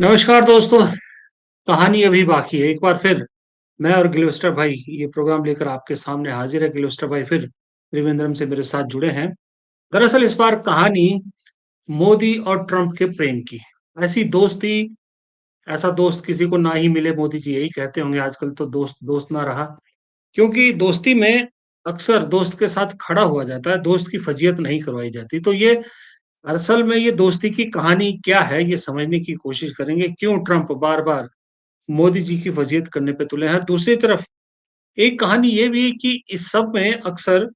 नमस्कार दोस्तों, कहानी अभी बाकी है। एक बार फिर मैं और गिलवेस्टर भाई ये प्रोग्राम लेकर आपके सामने हाजिर है। गिलवेस्टर भाई फिर त्रिवेंद्रम से मेरे साथ जुड़े हैं। दरअसल इस बार कहानी मोदी और ट्रंप के प्रेम की है। ऐसी दोस्ती, ऐसा दोस्त किसी को ना ही मिले। मोदी जी यही कहते होंगे आजकल तो दोस्त दोस्त ना रहा, क्योंकि दोस्ती में अक्सर दोस्त के साथ खड़ा हुआ जाता है, दोस्त की फजीयत नहीं करवाई जाती। तो ये असल में ये दोस्ती की कहानी क्या है, ये समझने की कोशिश करेंगे। क्यों ट्रंप बार-बार मोदी जी की फजीहत करने पे तुले हैं। दूसरी तरफ एक कहानी ये भी है कि इस सब में अक्सर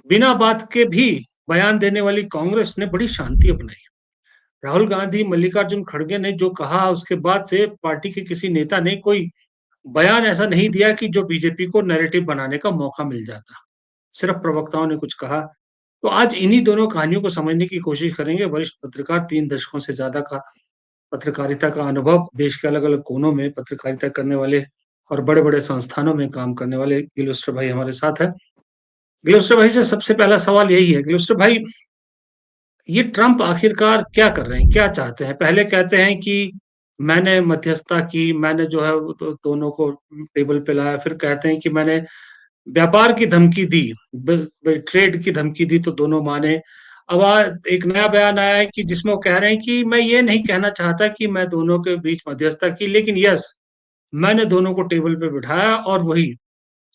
बिना बात के भी बयान देने वाली कांग्रेस ने बड़ी शांति अपनाई। राहुल गांधी, मल्लिकार्जुन खड़गे ने जो कहा उसके बाद से पार्टी के किसी नेता ने कोई बयान ऐसा नहीं दिया कि जो बीजेपी को नैरेटिव बनाने का मौका मिल जाता। सिर्फ प्रवक्ताओं ने कुछ कहा। तो आज इन्हीं दोनों कहानियों को समझने की कोशिश करेंगे। वरिष्ठ पत्रकार, 3 दशकों से ज़्यादा का पत्रकारिता का अनुभव, देश के अलग-अलग कोनों में पत्रकारिता करने वाले और बड़े-बड़े संस्थानों में काम करने वाले गिलोस्टर भाई हमारे साथ हैं। गिलोस्टर भाई से सबसे पहला सवाल यही है, गिलोस्टर भाई, ये ट्रंप आखिरकार क्या कर रहे हैं? क्या चाहते हैं? पहले कहते हैं कि मैंने मध्यस्थता की, मैंने जो है वो दो दोनों को टेबल पे लाया, फिर कहते हैं कि मैंने व्यापार की धमकी दी, ब ब ट्रेड की धमकी दी तो दोनों माने। अब एक नया बयान आया है कि जिसमें वो कह रहे हैं कि मैं ये नहीं कहना चाहता कि मैं दोनों के बीच मध्यस्थता की, लेकिन यस, मैंने दोनों को टेबल पे बिठाया और वही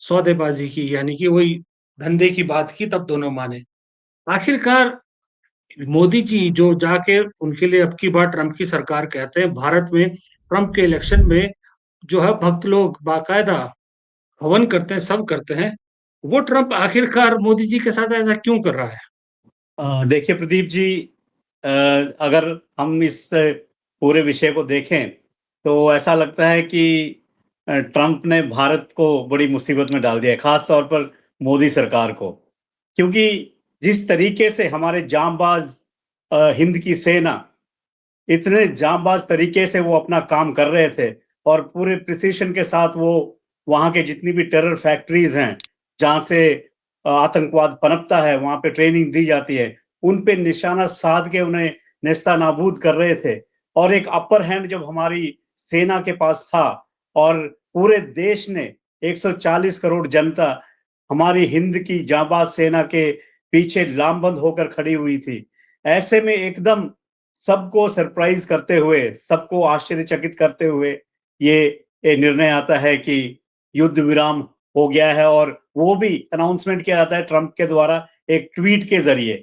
सौदेबाज़ी की, यानी कि वही धंधे की बात की, तब दोनों माने। आखिरकार मोदी जी जो जाके उनके लिए अब की बार ट्रंप की सरकार कहते हैं, भारत में ट्रंप के इलेक्शन में जो है भक्त लोग बाकायदा हवन करते हैं, सब करते हैं। वो ट्रंप आखिरकार मोदी जी के साथ ऐसा क्यों कर रहा है? देखिए प्रदीप जी, अ, अगर हम इस पूरे विषय को देखें तो ऐसा लगता है कि ट्रंप ने भारत को बड़ी मुसीबत में डाल दिया है, खास तौर पर मोदी सरकार को। क्योंकि जिस तरीके से हमारे जांबाज हिंद की सेना इतने जांबाज तरीके से वो अपना काम कर रहे थे और पूरे प्रिसिशन के साथ वो वहां के जितनी भी टेरर फैक्ट्रीज हैं जहां से आतंकवाद पनपता है, वहां पे ट्रेनिंग दी जाती है, उन पे निशाना साध के उन्हें नेस्ता नाबूद कर रहे थे। और एक अपर हैंड जब हमारी सेना के पास था और पूरे देश ने 140 करोड़ जनता हमारी हिंद की जांबाज सेना के पीछे लामबंद होकर खड़ी हुई थी, ऐसे में एकदम सबको सरप्राइज करते हुए, सबको आश्चर्यचकित करते हुए ये निर्णय आता है कि युद्ध विराम हो गया है और वो भी अनाउंसमेंट किया जाता है ट्रंप के द्वारा एक ट्वीट के जरिए।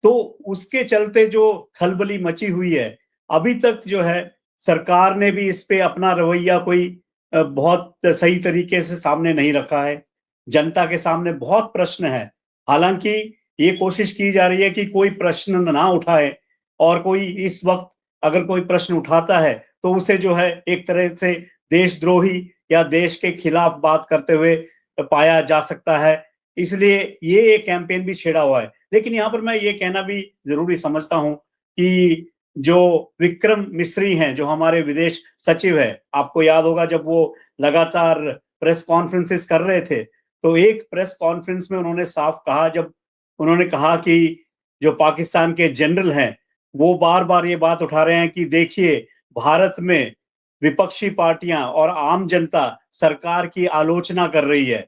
तो उसके चलते जो खलबली मची हुई है, अभी तक जो है सरकार ने भी इस पे अपना रवैया कोई बहुत सही तरीके से सामने नहीं रखा है। जनता के सामने बहुत प्रश्न है। हालाँकि ये कोशिश की जा रही है कि कोई प्रश्न ना उठाए और कोई इस वक़्त अगर कोई प्रश्न उठाता है, तो उसे जो है एक तरह से देशद्रोही या देश के खिलाफ बात करते हुए पाया जा सकता है। इसलिए ये एक कैंपेन भी छेड़ा हुआ है। लेकिन यहाँ पर मैं ये कहना भी ज़रूरी समझता हूँ कि जो विक्रम मिस्री हैं, जो हमारे विदेश सचिव हैं, आपको याद होगा जब वो लगातार प्रेस कॉन्फ्रेंसेस कर रहे थे, तो एक प्रेस कॉन्फ्रेंस में उन्होंने साफ कहा, जब उन्होंने कहा कि जो पाकिस्तान के जनरल हैं, वो बार-बार ये बात उठा रहे हैं कि देखिए, भारत में विपक्षी पार्टियाँ और आम जनता सरकार की आलोचना कर रही है।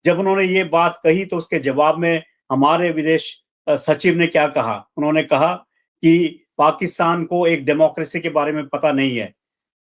जब उन्होंने ये बात कही तो उसके जवाब में हमारे विदेश सचिव ने क्या कहा? उन्होंने कहा कि पाकिस्तान को एक डेमोक्रेसी के बारे में पता नहीं है।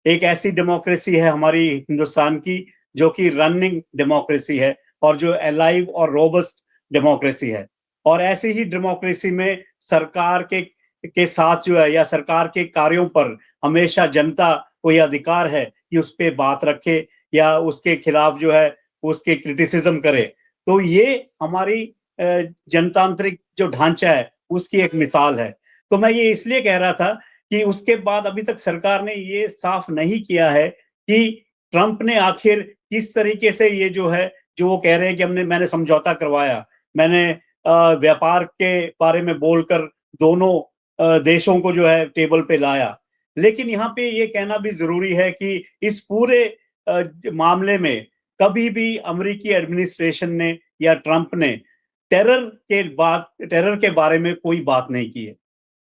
एक ऐसी डेमोक्रेसी है हमारी हिंदुस्तान की जो कि रनिंग डेमोक्रेसी है और जो अलाइव और रोबस्ट डेमोक्रेसी है। और ऐसी ही डेमोक्रेसी में सरकार के साथ जो है या सरकार के कार्यों पर हमेशा जनता को ये अधिकार है कि उस पे बात रखे या उसके खिलाफ जो है उसके क्रिटिसिज्म करे। तो ये हमारी जनतांत्रिक जो ढांचा है उसकी एक मिसाल है। तो मैं ये इसलिए कह रहा था कि उसके बाद अभी तक सरकार ने ये साफ नहीं किया है कि ट्रंप ने आखिर किस तरीके से ये जो है, जो वो कह रहे हैं कि मैंने समझौता करवाया, मैंने व्यापार के बारे में बोलकर दोनों देशों को जो है टेबल पे लाया। लेकिन यहाँ पे ये कहना भी ज़रूरी है कि इस पूरे मामले में कभी भी अमेरिकी एडमिनिस्ट्रेशन ने या ट्रंप ने टेरर के बारे में कोई बात नहीं की है।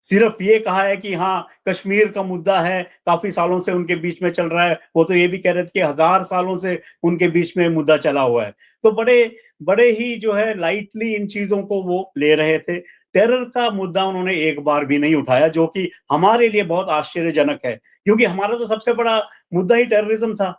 सिर्फ ये कहा है कि हाँ कश्मीर का मुद्दा है, काफी सालों से उनके बीच में चल रहा है। वो तो ये भी कह रहे थे कि 1000 सालों से उनके बीच में मुद्दा चला हुआ है। तो बड़े बड़े ही जो है लाइटली इन चीजों को वो ले रहे थे। टेरर का मुद्दा उन्होंने एक बार भी नहीं उठाया, जो कि हमारे लिए बहुत आश्चर्यजनक है, क्योंकि हमारा तो सबसे बड़ा मुद्दा ही टेररिज्म था।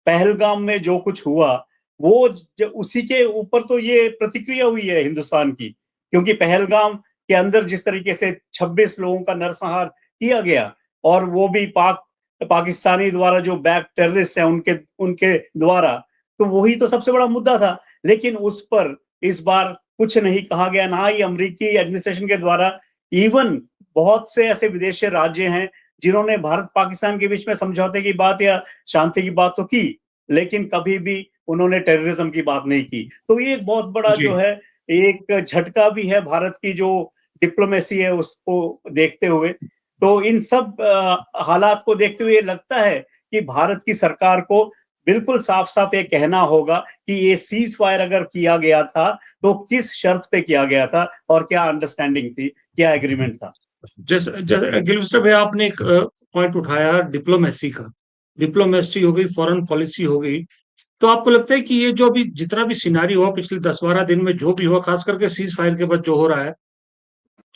पहलगाम में जो कुछ हुआ वो उसी के ऊपर तो ये प्रतिक्रिया हुई है हिंदुस्तान की, क्योंकि पहलगाम के अंदर जिस तरीके से 26 लोगों का नरसंहार किया गया, और वो भी पाकिस्तानी द्वारा, जो बैक टेररिस्ट है उनके उनके द्वारा, तो वही तो सबसे बड़ा मुद्दा था। लेकिन उस पर इस बार कुछ नहीं कहा गया, ना ही अमेरिकी एडमिनिस्ट्रेशन के द्वारा। इवन बहुत से ऐसे विदेशी राज्य हैं जिन्होंने भारत पाकिस्तान के बीच में समझौते की बात या शांति की बात तो की, लेकिन कभी भी उन्होंने टेररिज्म की बात नहीं की। तो ये एक बहुत बड़ा जी। जो है एक झटका भी है भारत की जो डिप्लोमेसी है उसको देखते हुए। तो इन सब हालात को देखते हुए लगता है कि भारत की सरकार को बिल्कुल साफ-साफ ये कहना होगा कि ये सीज़ फायर अगर किया गया था, तो किस शर्त पे किया गया था और क्या अंडरस्टैंडिंग थी, क्या एग्रीमेंट था? जैसे जैसे गिलुस्टर भाई, आपने एक पॉइंट उठाया डिप्लोमेसी का। डिप्लोमेसी हो गई, फॉरेन पॉलिसी हो गई। तो आपको लगता है कि ये जो अभी जितना भी सिनेरियो हुआ पिछले 10-12 दिन में, जो भी हुआ, खास करके सीज़ फायर के बाद जो हो रहा है,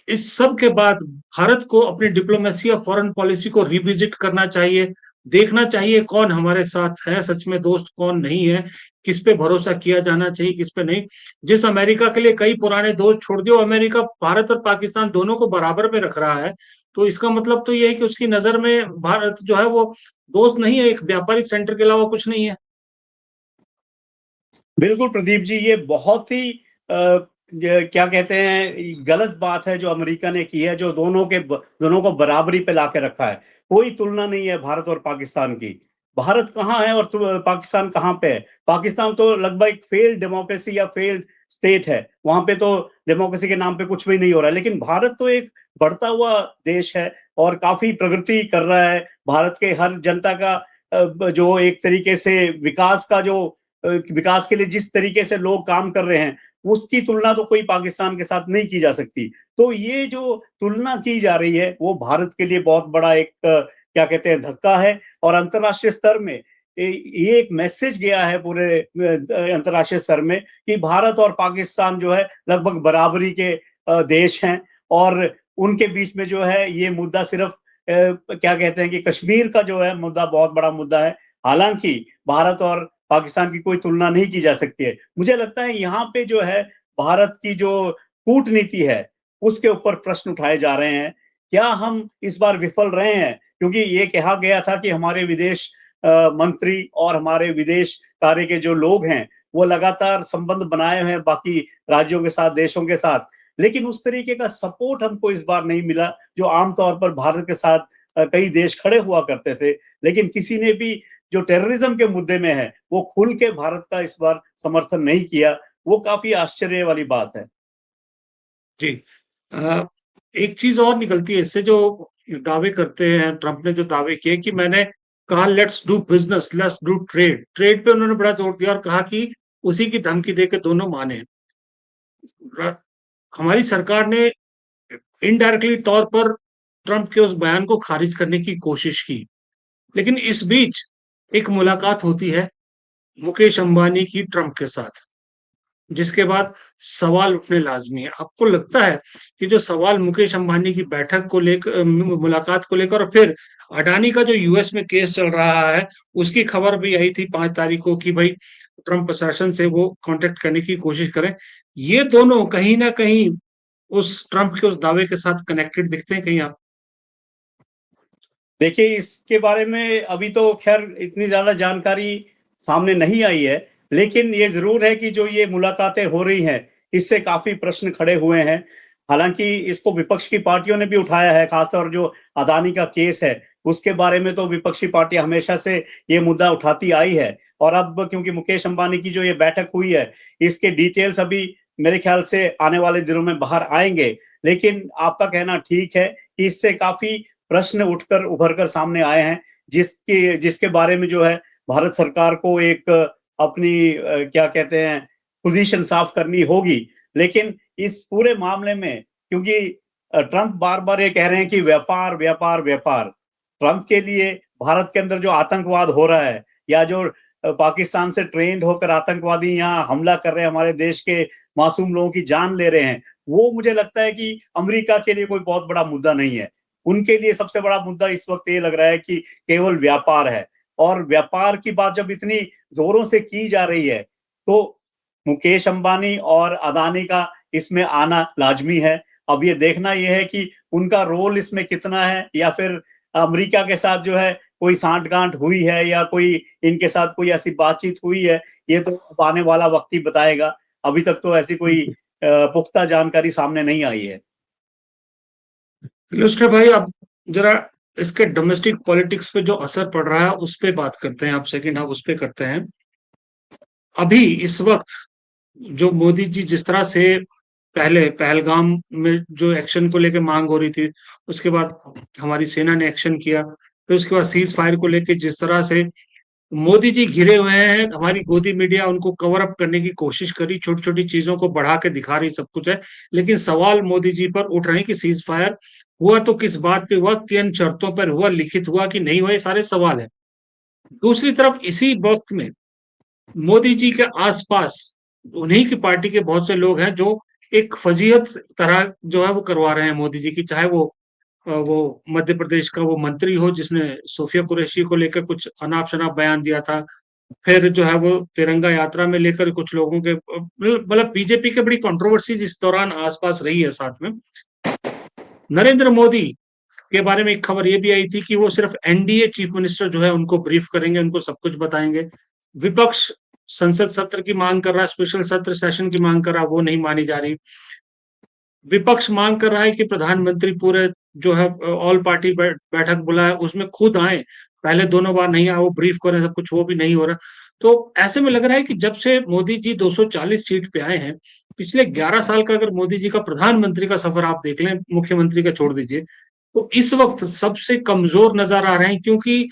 इस सब के बाद भारत को अपनी डिप्लोमेसी या फॉरेन पॉलिसी को रिविजिट करना चाहिए, देखना चाहिए कौन हमारे साथ है सच में दोस्त, कौन नहीं है, किस पे भरोसा किया जाना चाहिए, किस पे नहीं। जिस अमेरिका के लिए कई पुराने दोस्त छोड़ दिए, वो अमेरिका भारत और पाकिस्तान दोनों को बराबर पे रख रहा है। तो इसका मतलब तो ये है कि उसकी नज़र में भारत जो है वो दोस्त नहीं है, एक व्यापारिक सेंटर के अलावा कुछ नहीं है। बिल्कुल प्रदीप जी, ये बहुत ही क्या कहते हैं गलत बात है जो अमेरिका ने की है, जो दोनों को बराबरी पे लाके रखा है। कोई तुलना नहीं है भारत और पाकिस्तान की। भारत कहाँ है और पाकिस्तान कहाँ पे है? पाकिस्तान तो लगभग एक फेल्ड डेमोक्रेसी या फेल्ड स्टेट है। वहां पे तो डेमोक्रेसी के नाम पे कुछ भी नहीं हो रहा है। लेकिन भारत तो एक बढ़ता हुआ देश है और काफी प्रगति कर रहा है। भारत के हर जनता का जो एक तरीके से विकास के लिए जिस तरीके से लोग काम कर रहे हैं, उसकी तुलना तो कोई पाकिस्तान के साथ नहीं की जा सकती। तो ये जो तुलना की जा रही है, वो भारत के लिए बहुत बड़ा एक क्या कहते हैं धक्का है। और अंतर्राष्ट्रीय स्तर में ये एक मैसेज गया है पूरे अंतर्राष्ट्रीय स्तर में कि भारत और पाकिस्तान जो है लगभग बराबरी के देश हैं, और उनके बीच में जो है ये मुद्दा सिर्फ क्या कहते हैं कि कश्मीर का जो है मुद्दा बहुत बड़ा मुद्दा है। हालांकि भारत और पाकिस्तान की कोई तुलना नहीं की जा सकती है। मुझे लगता है यहाँ पे जो है भारत की जो कूटनीति है, उसके ऊपर प्रश्न उठाए जा रहे हैं। क्या हम इस बार विफल रहे हैं? क्योंकि ये कहा गया था कि हमारे विदेश मंत्री और हमारे विदेश कार्य के जो लोग हैं, वो लगातार संबंध बनाए हुए हैं बाकी राज्यों के साथ, देशों के साथ। लेकिन उस तरीके का सपोर्ट हमको इस बार नहीं मिला, जो आमतौर पर भारत के साथ कई देश खड़े हुआ करते थे। लेकिन किसी ने भी जो टेररिज्म के मुद्दे में है, वो खुल के भारत का इस बार समर्थन नहीं किया। वो काफ़ी आश्चर्य वाली बात है। जी। अ, एक चीज़ और निकलती है इससे, जो दावे करते हैं, ट्रम्प ने जो दावे किए कि मैंने कहा let's do business, let's do trade. Trade पे उन्होंने बड़ा ज़ोर दिया और कहा कि उसी की धमकी देके दोनों माने। र हमारी सरकार ने इनडायरेक्टली तौर पर ट्रम्प के उस बयान को खारिज करने की कोशिश की। लेकिन इस बीच एक मुलाकात होती है मुकेश अंबानी की ट्रम्प के साथ। जिसके बाद सवाल उठने लाज़मी है। आपको लगता है कि जो सवाल मुकेश अंबानी की बैठक को मुलाकात को लेकर, और फिर अडानी का जो यूएस में केस चल रहा है, उसकी खबर भी आई थी 5 तारीख को कि भई ट्रम्प प्रशासन से वो कॉन्टैक्ट करने की कोशिश करें। ये दोनों कहीं न कहीं उस ट्रम्प के उस दावे के साथ कनेक्टेड दिखते हैं कहीं आप? देखिए, इसके बारे में अभी तो ख़ैर इतनी ज़्यादा जानकारी सामने नहीं आई है, लेकिन ये ज़रूर है कि जो ये मुलाकातें हो रही हैं, इससे काफ़ी प्रश्न खड़े हुए हैं। हालाँकि इसको विपक्ष की पार्टियों ने भी उठाया है, ख़ासतौर जो अदानी का केस है, उसके बारे में तो विपक्षी पार्टियाँ हमेशा से ये मुद्दा उठाती आई है। और अब क्योंकि मुकेश अंबानी की जो ये बैठक हुई है, इसके डिटेल्स अभी मेरे ख़्याल से आने वाले दिनों में बाहर आएँगे। लेकिन आपका कहना ठीक है कि इससे काफ़ी प्रश्न उभर कर सामने आए हैं, जिसके बारे में जो है भारत सरकार को एक अपनी क्या कहते हैं पोजीशन साफ करनी होगी। लेकिन इस पूरे मामले में क्योंकि ट्रंप बार बार ये कह रहे हैं कि व्यापार व्यापार व्यापार। ट्रंप के लिए भारत के अंदर जो आतंकवाद हो रहा है, या जो पाकिस्तान से ट्रेंड होकर आतंकवादी यहाँ हमला कर रहे हैं, हमारे देश के मासूम लोगों की जान ले रहे हैं, वो मुझे लगता है कि अमेरिका के लिए कोई बहुत बड़ा मुद्दा नहीं है। उनके लिए सबसे बड़ा मुद्दा इस वक्त ये लग रहा है कि केवल व्यापार है। और व्यापार की बात जब इतनी जोरों से की जा रही है, तो मुकेश अंबानी और अदानी का इसमें आना लाजमी है। अब ये देखना ये है कि उनका रोल इसमें कितना है, या फिर अमेरिका के साथ जो है कोई सांठ-गांठ हुई है, या कोई इनके साथ कोई ऐसी बातचीत हुई है, ये तो अब आने वाला वक्त ही बताएगा। अभी तक तो ऐसी कोई पुख्ता जानकारी सामने नहीं आई है। गिलोस्कर भाई, आप जरा इसके डोमेस्टिक पॉलिटिक्स पे जो असर पड़ रहा है उस पे बात करते हैं। आप सेकंड हाफ उस पे करते हैं। अभी इस वक्त जो मोदी जी जिस तरह से पहले पहलगाम में जो एक्शन को लेके मांग हो रही थी, उसके बाद हमारी सेना ने एक्शन किया, फिर उसके बाद सीज फायर को लेके जिस तरह से मोदी जी घिरे हुए हैं, हमारी गोदी मीडिया उनको कवर अप करने की कोशिश करी, छोटी-छोटी चीज़ों को बढ़ा के दिखा रही, सब कुछ है। लेकिन सवाल मोदी जी पर उठ रहे हैं कि सीज़ फायर हुआ तो किस बात पे हुआ, किन शर्तों पर हुआ, लिखित हुआ कि नहीं हुआ, ये सारे सवाल हैं। दूसरी तरफ इसी वक़्त में मोदी जी के आस-पास उन्हीं की पार्टी के बहुत से लोग हैं जो एक फ़ज़ीहत तरह जो है वो करवा रहे हैं मोदी जी की, चाहे वो मध्य प्रदेश का वो मंत्री हो जिसने सूफिया कुरैशी को लेकर कुछ अनाप-शनाप बयान दिया था। फिर जो है वो तिरंगा यात्रा में लेकर कुछ लोगों के मतलब बीजेपी की बड़ी कंट्रोवर्सीज़ इस दौरान आस-पास रही है साथ में। नरेंद्र मोदी के बारे में एक खबर ये भी आई थी कि वो सिर्फ एनडीए चीफ मिनिस्टर जो है उनको ब्रीफ करेंगे, उनको सब कुछ बताएँगे। विपक्ष संसद सत्र की माँग कर रहा है, स्पेशल सत्र सेशन की माँग कर रहा है, वो नहीं मानी जा रही। विपक्ष मांग कर रहा है कि प्रधानमंत्री पूरे जो है ऑल पार्टी बैठक बुलाए, उसमें खुद आएँ। पहले दोनों बार नहीं आए, वो ब्रीफ करें सब कुछ, वो भी नहीं हो रहा। तो ऐसे में लग रहा है कि जब से मोदी जी 240 सीट पे आए हैं, पिछले 11 साल का अगर मोदी जी का प्रधानमंत्री का सफ़र आप देख लें, मुख्यमंत्री का छोड़ दीजिए, तो इस वक़्त सबसे कमज़ोर नज़र आ रहे हैं क्योंकि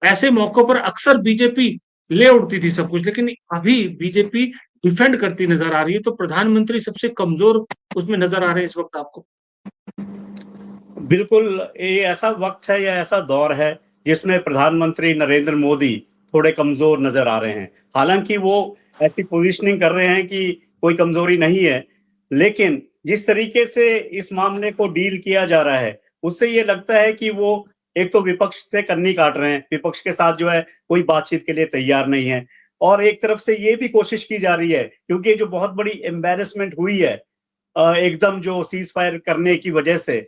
ऐसे मौकों पर अक्सर बीजेपी ले उड़ती थी सब कुछ, लेकिन अभी बीजेपी डिफेंड करती नज़र आ रही है, तो प्रधानमंत्री सबसे कमज़ोर उसमें नज़र आ रहे हैं इस वक़्त आपको। बिल्कुल, ये ऐसा वक़्त है या ऐसा दौर है जिसमें प्रधानमंत्री नरेंद्र मोदी थोड़े कमज़ोर नज़र आ रहे हैं। हालाँकि वो ऐसी पोज़ीशनिंग कर रहे हैं कि कोई कमज़ोरी नहीं है, लेकिन जिस तरीके से इस मामले को डील किया जा रहा है, उससे ये लगता है कि वो एक तो विपक्ष से कन्नी काट रहे हैं, विपक्ष के साथ जो है कोई बातचीत के लिए तैयार नहीं है। और एक तरफ से ये भी कोशिश की जा रही है, क्योंकि जो बहुत बड़ी एम्बैरेसमेंट हुई है एकदम जो सीज़ फायर करने की वजह से,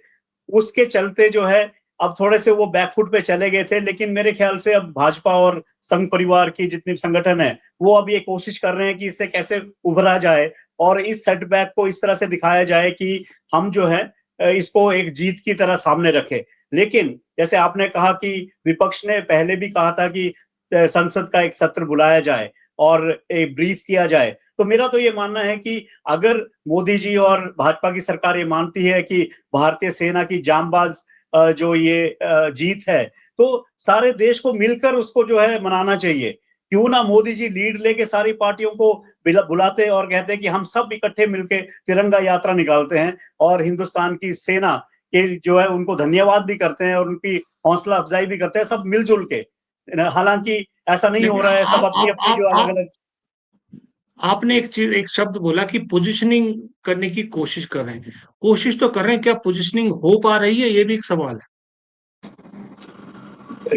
उसके चलते जो है अब थोड़े से वो बैकफुट पे चले गए थे, लेकिन मेरे ख्याल से अब भाजपा और संघ परिवार की जितनी भी संगठन है, वो अब ये कोशिश कर रहे हैं कि इससे कैसे उभरा जाए और इस सेटबैक को इस तरह से दिखाया जाए कि हम जो है इसको एक जीत की तरह सामने रखें। लेकिन जैसे आपने कहा कि विपक्ष ने पहले भी कहा था कि संसद का एक सत्र बुलाया जाए और एक ब्रीफ किया जाए। तो मेरा तो ये मानना है कि अगर मोदी जी और भाजपा की सरकार ये मानती है कि भारतीय सेना की जांबाज जो ये जीत है, तो सारे देश को मिलकर उसको जो है मनाना चाहिए। क्यों ना मोदी जी लीड लेके सारी पार्टियों को बुलाते और कहते हैं कि हम सब इकट्ठे मिलके तिरंगा यात्रा निकालते हैं और हिंदुस्तान की सेना के जो है उनको धन्यवाद भी करते हैं और उनकी हौसला अफ़ज़ाई भी करते हैं सब मिल-जुल के। हालाँकि ऐसा नहीं हो लेकिन रहा है, सब आप आप अपनी-अपनी आप जो आप अलग-अलग। आपने एक शब्द बोला कि पोज़ीशनिंग करने की कोशिश कर रहे हैं। कोशिश तो कर रहे हैं, क्या पोज़ीशनिंग हो पा रही है? ये भी एक सवाल है।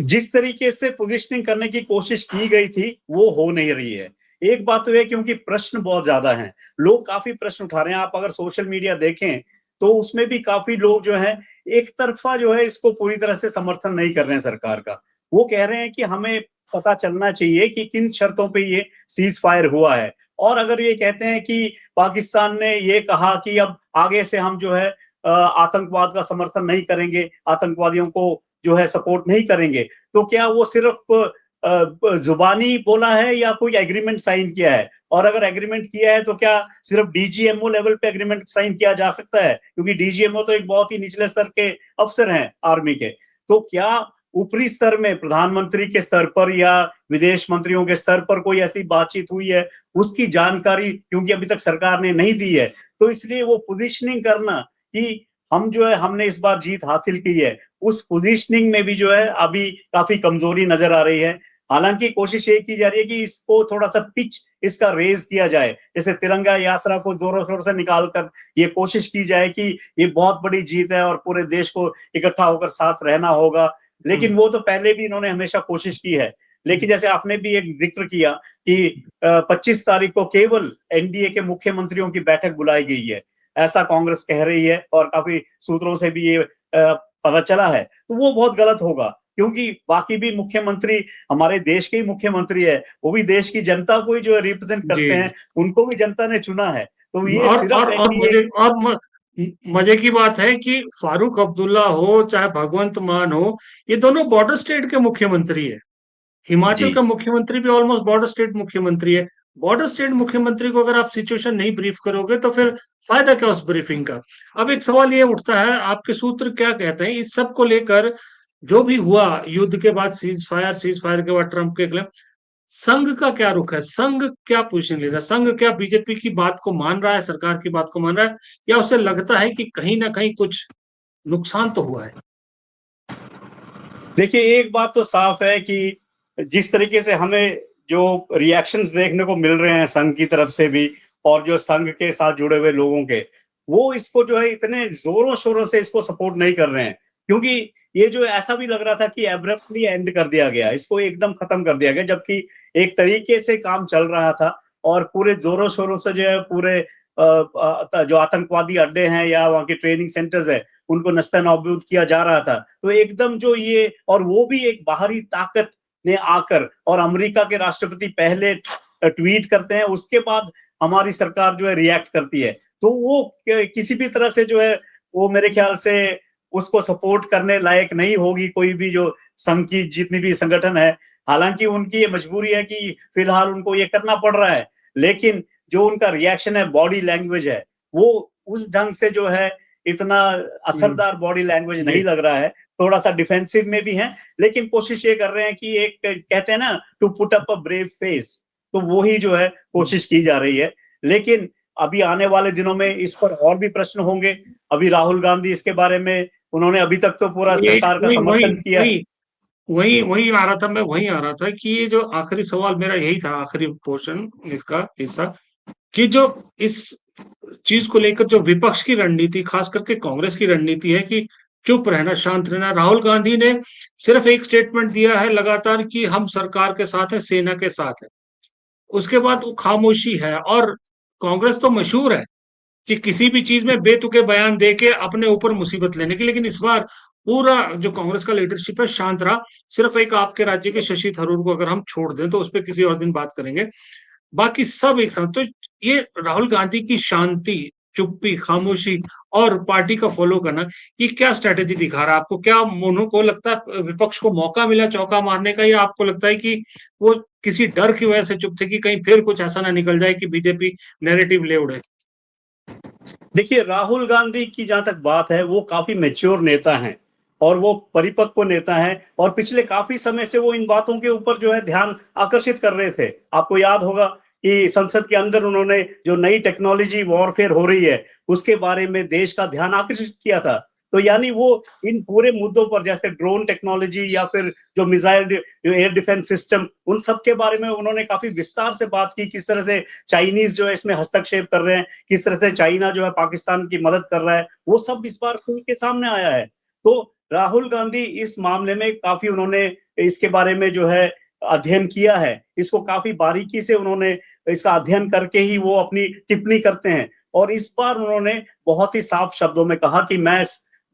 जिस तरीके से पोजीशनिंग करने की कोशिश की गई थी, वो हो नहीं रही है। एक बात तो है क्योंकि प्रश्न बहुत ज़्यादा हैं, लोग काफ़ी प्रश्न उठा रहे हैं। आप अगर सोशल मीडिया देखें, तो उसमें भी काफ़ी लोग जो हैं, एक तरफ़ा जो है इसको पूरी तरह से समर्थन नहीं कर रहे हैं सरकार का। वो कह रहे हैं कि हमें पता चलना चाहिए कि किन शर्तों पे ये सीज़ फायर हुआ है। और अगर ये कहते हैं कि पाकिस्तान ने ये कहा कि अब आगे से हम जो है आतंकवाद का समर्थन नहीं करेंगे, आतंकवादियों को जो है सपोर्ट नहीं करेंगे, तो क्या वो सिर्फ जुबानी बोला है या कोई एग्रीमेंट साइन किया है? और अगर एग्रीमेंट किया है तो क्या सिर्फ डीजीएमओ लेवल पे एग्रीमेंट साइन किया जा सकता है? क्योंकि डीजीएमओ तो एक बहुत ही निचले स्तर के अफ़सर हैं आर्मी के। तो क्या ऊपरी स्तर में प्रधानमंत्री के स्तर पर या विदेश मंत्रियों के स्तर पर कोई ऐसी बातचीत हुई है? उसकी जानकारी क्योंकि अभी तक सरकार ने नहीं दी है, तो इसलिए वो पोज़ीशनिंग करना कि हम जो है हमने इस बार जीत हासिल की है, उस पोजीशनिंग में भी जो है अभी काफी कमजोरी नजर आ रही है। हालांकि कोशिश ये की जा रही है कि इसको थोड़ा सा पिच इसका रेज किया जाए, जैसे तिरंगा यात्रा को जोरों शोर से निकाल कर ये कोशिश की जाए कि ये बहुत बड़ी जीत है और पूरे देश को इकट्ठा होकर साथ रहना होगा। लेकिन वो तो पहले भी इन्होंने हमेशा कोशिश की है। लेकिन जैसे आपने भी एक जिक्र किया कि 25 तारीख को केवल एनडीए के मुख्यमंत्रियों की बैठक बुलाई गई है, ऐसा कांग्रेस कह रही है और काफी सूत्रों से भी ये पता चला है। तो वो बहुत गलत होगा, क्योंकि बाकी भी मुख्यमंत्री हमारे देश के ही मुख्यमंत्री है, वो भी देश की जनता को ही जो है रिप्रेजेंट जी करते हैं, उनको भी जनता ने चुना है। तो ये सिर्फ और एनडीए। मजे की बात है कि फारूक अब्दुल्ला हो चाहे भगवंत मान हो, ये दोनों बॉर्डर स्टेट के मुख्यमंत्री है। जी हिमाचल का मुख्यमंत्री भी ऑलमोस्ट बॉर्डर स्टेट मुख्यमंत्री है। बॉर्डर स्टेट मुख्यमंत्री को अगर आप सिचुएशन नहीं ब्रीफ करोगे तो फिर फायदा क्या उस ब्रीफिंग का। अब एक सवाल ये उठता है, आपके सूत्र क्या कहते हैं इस सब को लेकर, जो भी हुआ युद्ध के बाद, सीज फायर के बाद ट्रंप के खिलाफ संघ का क्या रुख है, संघ क्या पोजीशन ले रहा है, संघ क्या बीजेपी की बात को मान रहा है, सरकार की बात को मान रहा है, या उसे लगता है कि कहीं ना कहीं कुछ नुकसान तो हुआ है। देखिए, एक बात तो साफ है कि जिस तरीके से हमें जो रिएक्शंस देखने को मिल रहे हैं संघ की तरफ से भी, और जो संघ के साथ जुड़े हुए लोगों के, वो इसको जो है इतने जोरों शोरों से इसको सपोर्ट नहीं कर रहे हैं। क्योंकि ये जो ऐसा भी लग रहा था कि एब्रप्टली एंड कर दिया गया, इसको एकदम खत्म कर दिया गया, जबकि एक तरीके से काम चल रहा था और पूरे जोरों शोरों से जो है पूरे जो आतंकवादी अड्डे हैं या वहाँ के ट्रेनिंग सेंटर्स है, उनको नस्तानाबूद किया जा रहा था। तो एकदम जो ये, और वो भी एक बाहरी ताकत ने आकर, और अमेरिका के राष्ट्रपति पहले ट्वीट करते हैं, उसके बाद हमारी सरकार जो है रिएक्ट करती है। तो वो किसी भी तरह से जो है वो मेरे ख्याल से उसको सपोर्ट करने लायक नहीं होगी कोई भी जो संघ की जितनी भी संगठन है। हालांकि उनकी ये मजबूरी है कि फिलहाल उनको ये करना पड़ रहा है, लेकिन जो उनका रिएक्शन है, बॉडी लैंग्वेज है, वो उस ढंग से जो है इतना असरदार बॉडी लैंग्वेज जी नहीं लग रहा है। थोड़ा सा डिफेंसिव में भी है, लेकिन कोशिश ये कर रहे हैं कि एक कहते हैं ना, to put up a brave face, तो वो ही जो है कोशिश की जा रही है। लेकिन अभी आने वाले दिनों में इस पर और भी प्रश्न होंगे। अभी राहुल गांधी इसके बारे में, उन्होंने अभी तक तो पूरा ये सरकार का वही वही समर्थन किया। वही वही वही आ रहा था, मैं वही आ रहा था कि ये जो आखिरी सवाल मेरा यही था, आखिरी पोर्शन इसका हिस्सा, कि जो इस चीज को लेकर जो विपक्ष की रणनीति, खास करके कांग्रेस की रणनीति है कि चुप रहना, शांत रहना। राहुल गांधी ने सिर्फ एक स्टेटमेंट दिया है लगातार कि हम सरकार के साथ हैं, सेना के साथ है। उसके बाद वो खामोशी है। और कांग्रेस तो मशहूर है कि किसी भी चीज में बेतुके बयान देके अपने ऊपर मुसीबत लेने की, लेकिन इस बार पूरा जो कांग्रेस का लीडरशिप है शांत रहा। सिर्फ एक आपके राज्य के शशि थरूर को अगर हम छोड़ दें तो उस पर किसी और दिन बात करेंगे, बाकी सब एक साथ। तो ये राहुल गांधी की शांति, चुप्पी, खामोशी और पार्टी का फॉलो करना, ये क्या स्ट्रेटेजी दिखा रहा है आपको? क्या उनको लगता है विपक्ष को मौका मिला चौका मारने का, या आपको लगता है कि वो किसी डर की वजह से चुप थे कि कहीं फिर कुछ ऐसा ना निकल जाए कि बीजेपी नैरेटिव ले उड़े? देखिए, राहुल गांधी की जहां तक बात है, वो काफी मेच्योर नेता हैं और वो परिपक्व नेता हैं, और पिछले काफी समय से वो इन बातों के ऊपर जो है ध्यान आकर्षित कर रहे थे। आपको याद होगा कि संसद के अंदर उन्होंने जो नई टेक्नोलॉजी वॉरफेयर हो रही है, उसके बारे में देश का ध्यान आकर्षित किया था। तो यानी वो इन पूरे मुद्दों पर, जैसे ड्रोन टेक्नोलॉजी या फिर जो मिसाइल, जो एयर डिफेंस सिस्टम, उन सब के बारे में उन्होंने काफी विस्तार से बात की। किस तरह से चाइनीज जो है इसमें हस्तक्षेप कर रहे हैं, किस तरह से चाइना जो है पाकिस्तान की मदद कर रहा है, वो सब इस बार खुल के सामने आया है। तो राहुल गांधी इस मामले में काफी, उन्होंने इसके बारे में जो है अध्ययन किया है, इसको काफी बारीकी से उन्होंने इसका अध्ययन करके ही वो अपनी टिप्पणी करते हैं। और इस बार उन्होंने बहुत ही साफ शब्दों में कहा कि मैं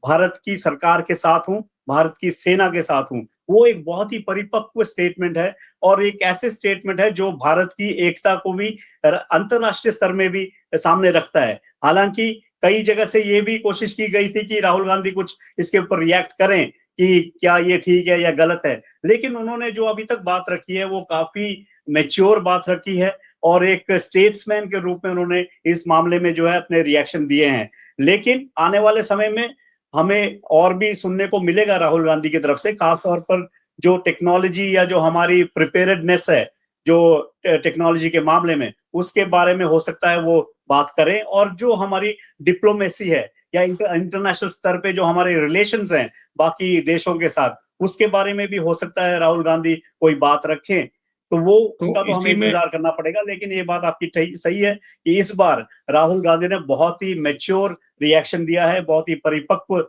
भारत की सरकार के साथ हूं, भारत की सेना के साथ हूं। वो एक बहुत ही परिपक्व स्टेटमेंट है, और एक ऐसे स्टेटमेंट है जो भारत की एकता को भी अंतरराष्ट्रीय स्तर में भी सामने रखता है। हालांकि कई जगह से ये भी कोशिश की गई थी कि राहुल गांधी कुछ इसके ऊपर रिएक्ट करें कि क्या ये ठीक है या गलत है, लेकिन उन्होंने जो अभी तक बात रखी है वो काफी मेच्योर बात रखी है, और एक स्टेट्समैन के रूप में उन्होंने इस मामले में जो है अपने रिएक्शन दिए हैं। लेकिन आने वाले समय में हमें और भी सुनने को मिलेगा राहुल गांधी की तरफ से, खासतौर पर जो टेक्नोलॉजी या जो हमारी प्रिपेयर्डनेस है, जो टेक्नोलॉजी के मामले में, उसके बारे में हो सकता है वो बात करें। और जो हमारी डिप्लोमेसी है, या इंटरनेशनल स्तर पे जो हमारे रिलेशंस हैं बाकी देशों के साथ, उसके बारे में भी हो सकता है राहुल गांधी कोई बात रखें। तो वो तो उसका तो हमें इसी में इंतजार करना पड़ेगा, लेकिन ये बात आपकी सही है कि इस बार राहुल गांधी ने बहुत ही मैच्योर रिएक्शन दिया है, बहुत ही परिपक्व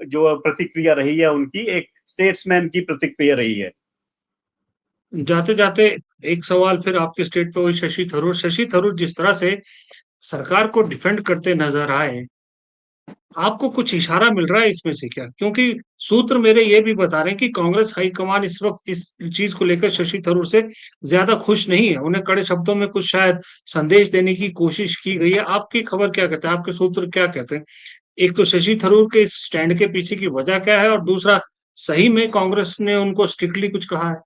जो प्रतिक्रिया रही है उनकी, एक स्टेट्समैन की प्रतिक्रिया रही है। जाते-जाते एक सवाल फिर आपके स्टेट पे वही शशि थरूर। शशि थरूर जिस तरह से सरकार को डिफेंड करते नज़र आए, आपको कुछ इशारा मिल रहा है इसमें से क्या? क्योंकि सूत्र मेरे ये भी बता रहे हैं कि कांग्रेस हाईकमान इस वक़्त इस चीज़ को लेकर शशि थरूर से ज़्यादा खुश नहीं है। उन्हें कड़े शब्दों में कुछ शायद संदेश देने की कोशिश की गई है। आपकी खबर क्या कहते हैं? आपके सूत्र क्या कहते हैं? एक तो शशि थरूर के इस स्टैंड के पीछे की वजह क्या है? और दूसरा सही में कांग्रेस ने उनको स्ट्रिक्टली कुछ कहा है?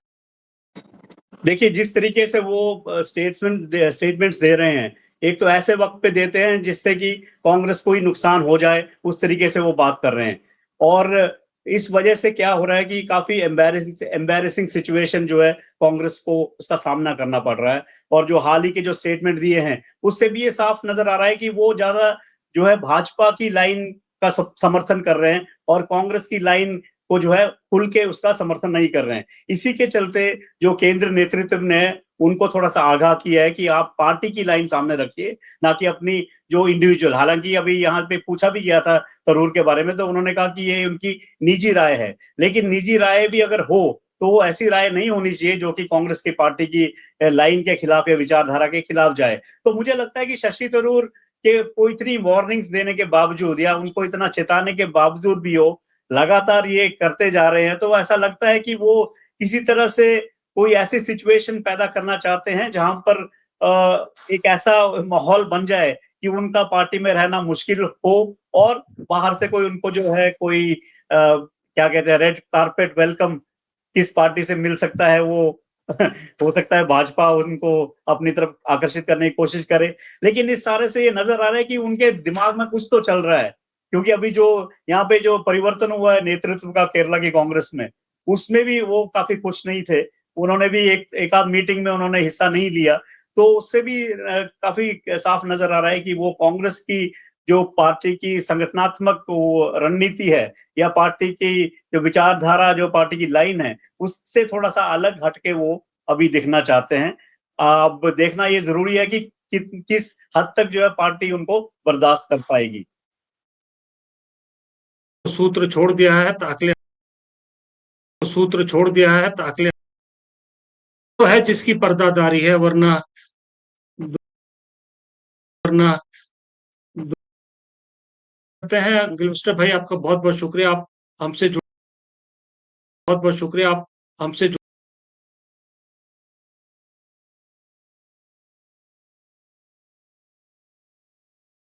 देखिए, जिस तरीके से वो स्टेटमेंट्स दे रहे हैं, एक तो ऐसे वक़्त पे देते हैं जिससे कि कांग्रेस को ही नुकसान हो जाए, उस तरीके से वो बात कर रहे हैं। और इस वजह से क्या हो रहा है कि काफ़ी एम्बैरेसिंग सिचुएशन जो है कांग्रेस को उसका सामना करना पड़ रहा है। और जो हाल ही के जो स्टेटमेंट दिए हैं, उससे भी ये साफ नज़र आ रहा है कि वो ज़्यादा जो है भाजपा की लाइन का समर्थन कर रहे हैं और कांग्रेस की लाइन को जो है खुल के उसका समर्थन नहीं कर रहे हैं। इसी के चलते जो केंद्र नेतृत्व ने उनको थोड़ा-सा आगाह किया है कि आप पार्टी की लाइन सामने रखिए, ना कि अपनी जो इंडिविजुअल। हालाँकि अभी यहाँ पे पूछा भी गया था तरूर के बारे में, तो उन्होंने कहा कि ये उनकी निजी राय है। लेकिन निजी राय भी अगर हो, तो वो ऐसी राय नहीं होनी चाहिए जो कि कांग्रेस की पार्टी की लाइन के खिलाफ या विचारधारा के खिलाफ जाए। तो मुझे लगता है कि शशि थरूर के को इतनी वार्निंग्स देने के बावजूद या उनको इतना चेताने के बावजूद भी वो लगातार ये करते जा रहे हैं, तो ऐसा लगता है कि वो किसी तरह से कोई ऐसी सिचुएशन पैदा करना चाहते हैं जहां पर एक ऐसा माहौल बन जाए कि उनका पार्टी में रहना मुश्किल हो और बाहर से कोई उनको जो है कोई क्या कहते हैं रेड कारपेट वेलकम किस पार्टी से मिल सकता है वो हो सकता है भाजपा उनको अपनी तरफ आकर्षित करने की कोशिश करे। लेकिन इस सारे से ये नजर आ रहा है कि उनके दिमाग में कुछ तो चल रहा है, क्योंकि अभी जो यहाँ पे जो परिवर्तन हुआ है नेतृत्व का केरला की कांग्रेस में, उसमें भी वो काफी खुश नहीं थे। उन्होंने भी एक आध मीटिंग में उन्होंने हिस्सा नहीं लिया, तो उससे भी काफी साफ नजर आ रहा है कि वो कांग्रेस की जो पार्टी की संगठनात्मक वो रणनीति है या पार्टी की जो विचारधारा जो पार्टी की लाइन है, उससे थोड़ा सा अलग हटके वो अभी दिखना चाहते हैं। अब देखना ये जरूरी है कि किस हद तक जो है पार्टी उनको बर्दाश्त कर पाएगी। सूत्र छोड़ दिया है ताकले सूत्र छोड़ दिया है ताकले तो है जिसकी पर्दादारी है, वरना वरना करते हैं। गिलस्टर भाई आपका बहुत बहुत शुक्रिया, आप हमसे बहुत बहुत शुक्रिया, आप हमसे